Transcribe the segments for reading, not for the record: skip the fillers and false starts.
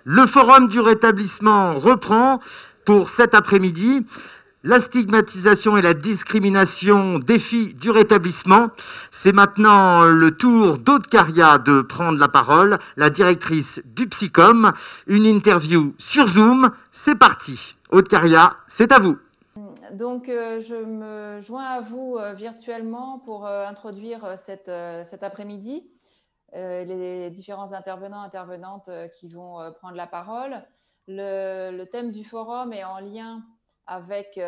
Le forum du rétablissement reprend pour cet après-midi. La stigmatisation et la discrimination, défi du rétablissement. C'est maintenant le tour d'Aude Caria de prendre la parole, la directrice du Psycom. Une interview sur Zoom. C'est parti. Aude Caria, c'est à vous. Donc, je me joins à vous virtuellement pour introduire cet après-midi les différents intervenants, intervenantes qui vont prendre la parole. Le thème du forum est en lien avec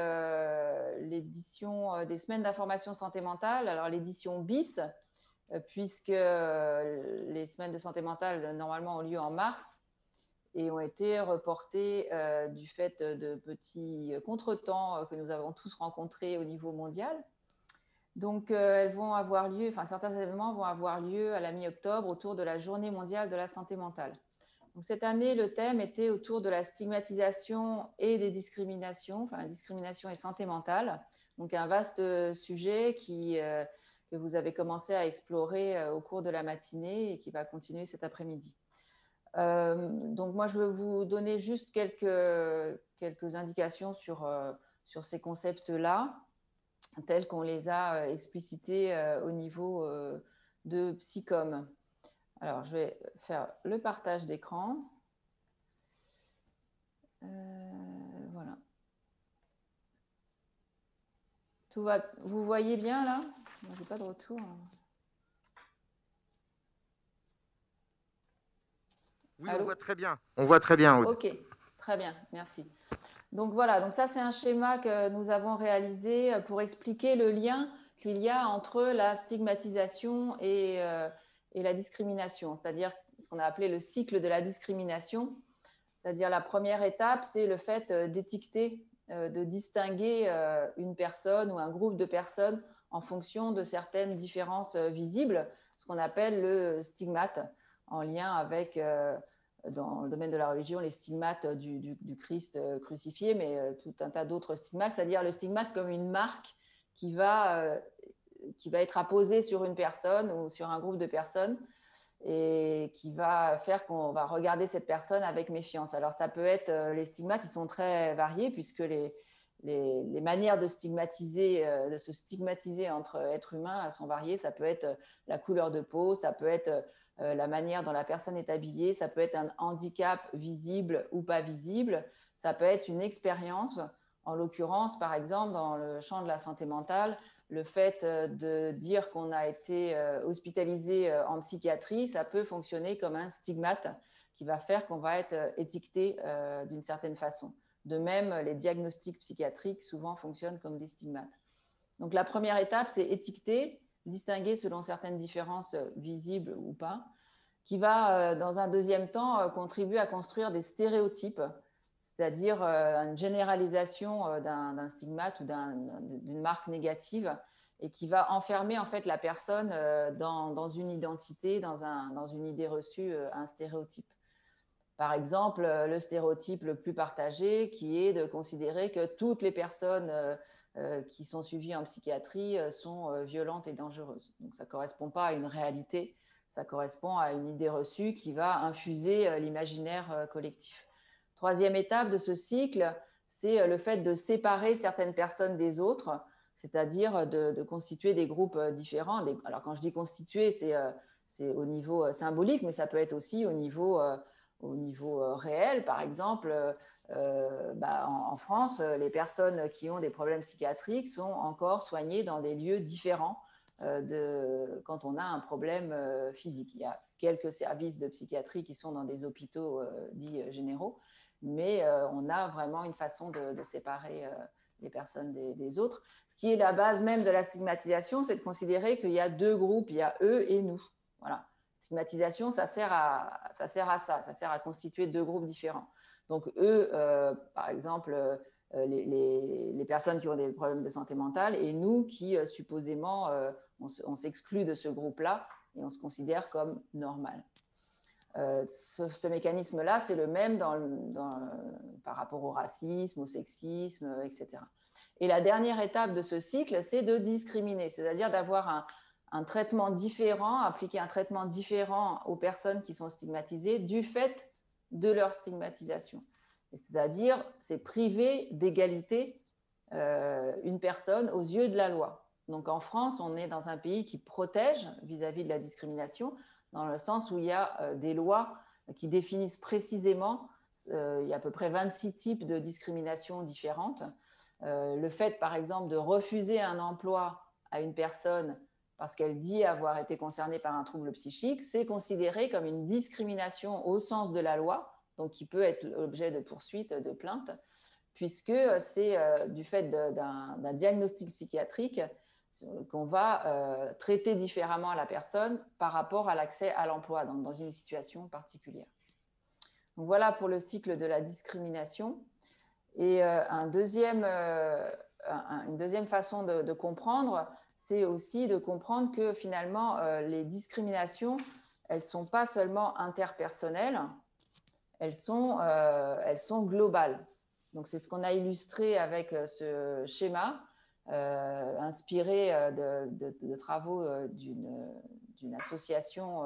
l'édition des semaines d'information santé mentale, alors l'édition BIS, puisque les semaines de santé mentale normalement ont lieu en mars et ont été reportées du fait de petits contretemps que nous avons tous rencontrés au niveau mondial. Donc, elles vont avoir lieu, enfin, certains événements vont avoir lieu à la mi-octobre autour de la Journée mondiale de la santé mentale. Donc, cette année, le thème était autour de la stigmatisation et des discriminations, enfin, discrimination et santé mentale. Donc, un vaste sujet que vous avez commencé à explorer au cours de la matinée et qui va continuer cet après-midi. Donc, moi, je vais vous donner juste quelques indications sur ces concepts-là, tels qu'on les a explicités au niveau de Psycom. Alors, je vais faire le partage d'écran. Voilà. Tout va. Vous voyez bien là? Je n'ai pas de retour. Oui, allô? On voit très bien. On voit très bien, Aude. Ok, très bien, merci. Donc voilà, donc ça c'est un schéma que nous avons réalisé pour expliquer le lien qu'il y a entre la stigmatisation et la discrimination, c'est-à-dire ce qu'on a appelé le cycle de la discrimination. C'est-à-dire la première étape, c'est le fait d'étiqueter, de distinguer une personne ou un groupe de personnes en fonction de certaines différences visibles, ce qu'on appelle le stigmate, en lien avec, dans le domaine de la religion, les stigmates du Christ crucifié, mais tout un tas d'autres stigmates, c'est-à-dire le stigmate comme une marque qui va être apposée sur une personne ou sur un groupe de personnes et qui va faire qu'on va regarder cette personne avec méfiance. Alors, ça peut être, les stigmates, ils sont très variés puisque les manières de stigmatiser, de se stigmatiser entre êtres humains sont variées. Ça peut être la couleur de peau, ça peut être la manière dont la personne est habillée, ça peut être un handicap visible ou pas visible, ça peut être une expérience. En l'occurrence, par exemple, dans le champ de la santé mentale, le fait de dire qu'on a été hospitalisé en psychiatrie, ça peut fonctionner comme un stigmate qui va faire qu'on va être étiqueté d'une certaine façon. De même, les diagnostics psychiatriques souvent fonctionnent comme des stigmates. Donc la première étape, c'est étiqueter, distinguer selon certaines différences visibles ou pas, qui va, dans un deuxième temps, contribuer à construire des stéréotypes, c'est-à-dire une généralisation d'un stigmate ou d'une marque négative et qui va enfermer en fait la personne dans une identité, dans une idée reçue, un stéréotype. Par exemple, le stéréotype le plus partagé qui est de considérer que toutes les personnes qui sont suivies en psychiatrie sont violentes et dangereuses. Donc ça ne correspond pas à une réalité, ça correspond à une idée reçue qui va infuser l'imaginaire collectif. Troisième étape de ce cycle, c'est le fait de séparer certaines personnes des autres, c'est-à-dire de constituer des groupes différents. Alors quand je dis constituer, c'est au niveau symbolique, mais ça peut être aussi au niveau réel. Par exemple, en France, les personnes qui ont des problèmes psychiatriques sont encore soignées dans des lieux différents quand on a un problème physique. Il y a quelques services de psychiatrie qui sont dans des hôpitaux dits généraux, mais on a vraiment une façon de séparer les personnes des autres. Ce qui est la base même de la stigmatisation, c'est de considérer qu'il y a deux groupes, il y a eux et nous. Voilà. Stigmatisation, ça sert à ça, ça sert à constituer deux groupes différents. Donc eux, par exemple, les personnes qui ont des problèmes de santé mentale et nous qui, supposément, on s'exclut de ce groupe-là et on se considère comme normal. Ce mécanisme-là, c'est le même par rapport au racisme, au sexisme, etc. Et la dernière étape de ce cycle, c'est de discriminer, c'est-à-dire d'avoir un traitement différent, appliquer un traitement différent aux personnes qui sont stigmatisées du fait de leur stigmatisation. C'est-à-dire, c'est priver d'égalité une personne aux yeux de la loi. Donc en France, on est dans un pays qui protège vis-à-vis de la discrimination, dans le sens où il y a des lois qui définissent précisément, il y a à peu près 26 types de discrimination différentes. Le fait, par exemple, de refuser un emploi à une personne parce qu'elle dit avoir été concernée par un trouble psychique, c'est considéré comme une discrimination au sens de la loi, donc qui peut être l'objet de poursuites, de plaintes, puisque c'est du fait d'un diagnostic psychiatrique qu'on va traiter différemment la personne par rapport à l'accès à l'emploi, donc dans une situation particulière. Donc voilà pour le cycle de la discrimination. Et une deuxième façon de comprendre, c'est aussi de comprendre que finalement, les discriminations, elles ne sont pas seulement interpersonnelles, elles sont globales. Donc, c'est ce qu'on a illustré avec ce schéma, inspiré de travaux d'une association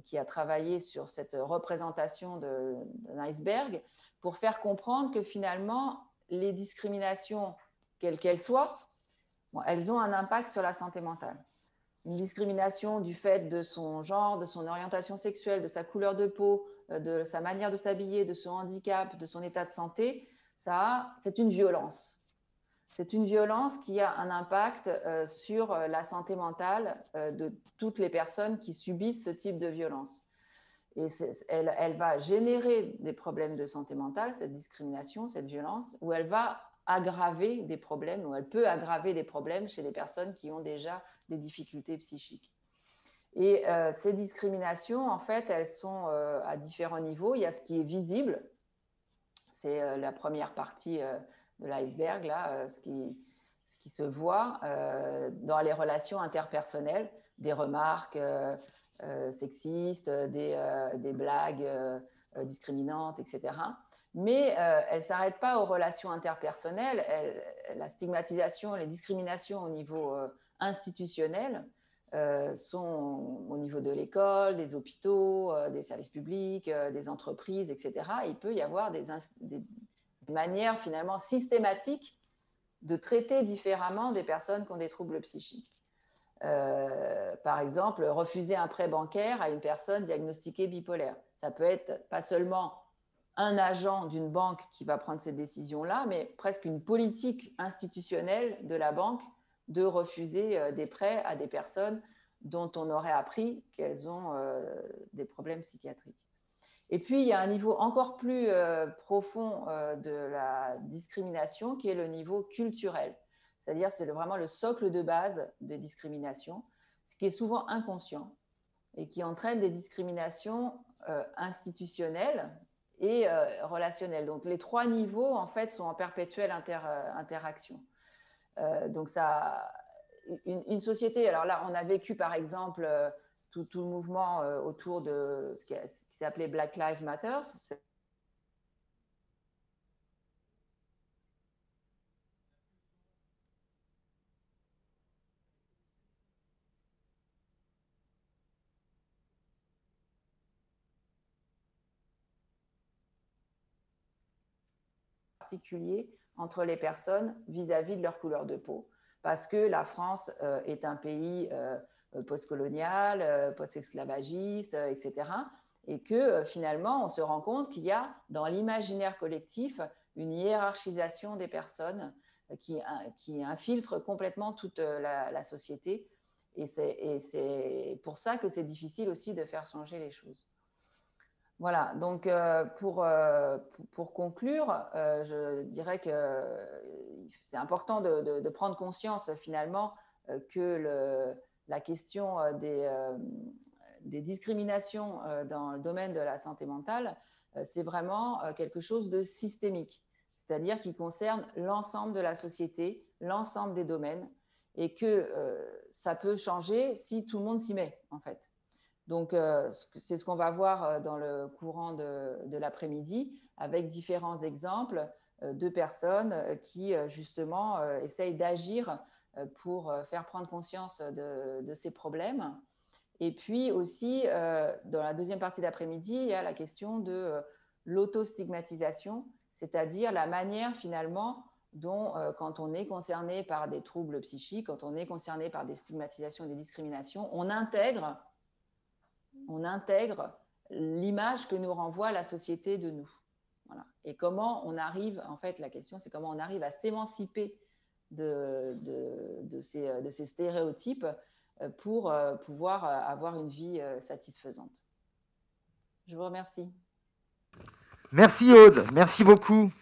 qui a travaillé sur cette représentation d'un iceberg, pour faire comprendre que finalement, les discriminations, quelles qu'elles soient, elles ont un impact sur la santé mentale. Une discrimination du fait de son genre, de son orientation sexuelle, de sa couleur de peau, de sa manière de s'habiller, de son handicap, de son état de santé, c'est une violence. C'est une violence qui a un impact sur la santé mentale de toutes les personnes qui subissent ce type de violence. Et elle va générer des problèmes de santé mentale, cette discrimination, cette violence, ou elle va aggraver des problèmes, ou elle peut aggraver des problèmes chez les personnes qui ont déjà des difficultés psychiques. Et ces discriminations, en fait, elles sont à différents niveaux. Il y a ce qui est visible, c'est la première partie de l'iceberg, là, ce qui se voit dans les relations interpersonnelles, des remarques sexistes, des blagues discriminantes, etc. Mais elle ne s'arrête pas aux relations interpersonnelles. La stigmatisation, les discriminations au niveau institutionnel sont au niveau de l'école, des hôpitaux, des services publics, des entreprises, etc. Il peut y avoir des manières finalement systématiques de traiter différemment des personnes qui ont des troubles psychiques. Par exemple, refuser un prêt bancaire à une personne diagnostiquée bipolaire. Ça peut être pas seulement un agent d'une banque qui va prendre ces décisions-là, mais presque une politique institutionnelle de la banque de refuser des prêts à des personnes dont on aurait appris qu'elles ont des problèmes psychiatriques. Et puis, il y a un niveau encore plus profond de la discrimination qui est le niveau culturel. C'est-à-dire, c'est vraiment le socle de base des discriminations, ce qui est souvent inconscient et qui entraîne des discriminations institutionnelles et relationnelles. Donc, les trois niveaux, en fait, sont en perpétuelle interaction. Donc, ça, une société, alors là, on a vécu, par exemple, tout le mouvement autour de ce qui s'appelait Black Lives Matter. Particulier entre les personnes vis-à-vis de leur couleur de peau. Parce que la France est un pays post-colonial, post-esclavagiste, etc. Et que finalement, on se rend compte qu'il y a dans l'imaginaire collectif une hiérarchisation des personnes qui infiltre complètement toute la société. Et c'est pour ça que c'est difficile aussi de faire changer les choses. Voilà, donc pour conclure, je dirais que c'est important de prendre conscience finalement que la question des discriminations dans le domaine de la santé mentale, c'est vraiment quelque chose de systémique, c'est-à-dire qui concerne l'ensemble de la société, l'ensemble des domaines, et que ça peut changer si tout le monde s'y met, en fait. Donc, c'est ce qu'on va voir dans le courant de l'après-midi, avec différents exemples de personnes qui, justement, essayent d'agir pour faire prendre conscience de ces problèmes. Et puis aussi, dans la deuxième partie d'après-midi, il y a la question de l'autostigmatisation, c'est-à-dire la manière finalement dont, quand on est concerné par des troubles psychiques, quand on est concerné par des stigmatisations et des discriminations, on intègre l'image que nous renvoie la société de nous. Voilà. Et comment on arrive, en fait, la question, c'est comment on arrive à s'émanciper de ces stéréotypes pour pouvoir avoir une vie satisfaisante. Je vous remercie. Merci Aude, merci beaucoup.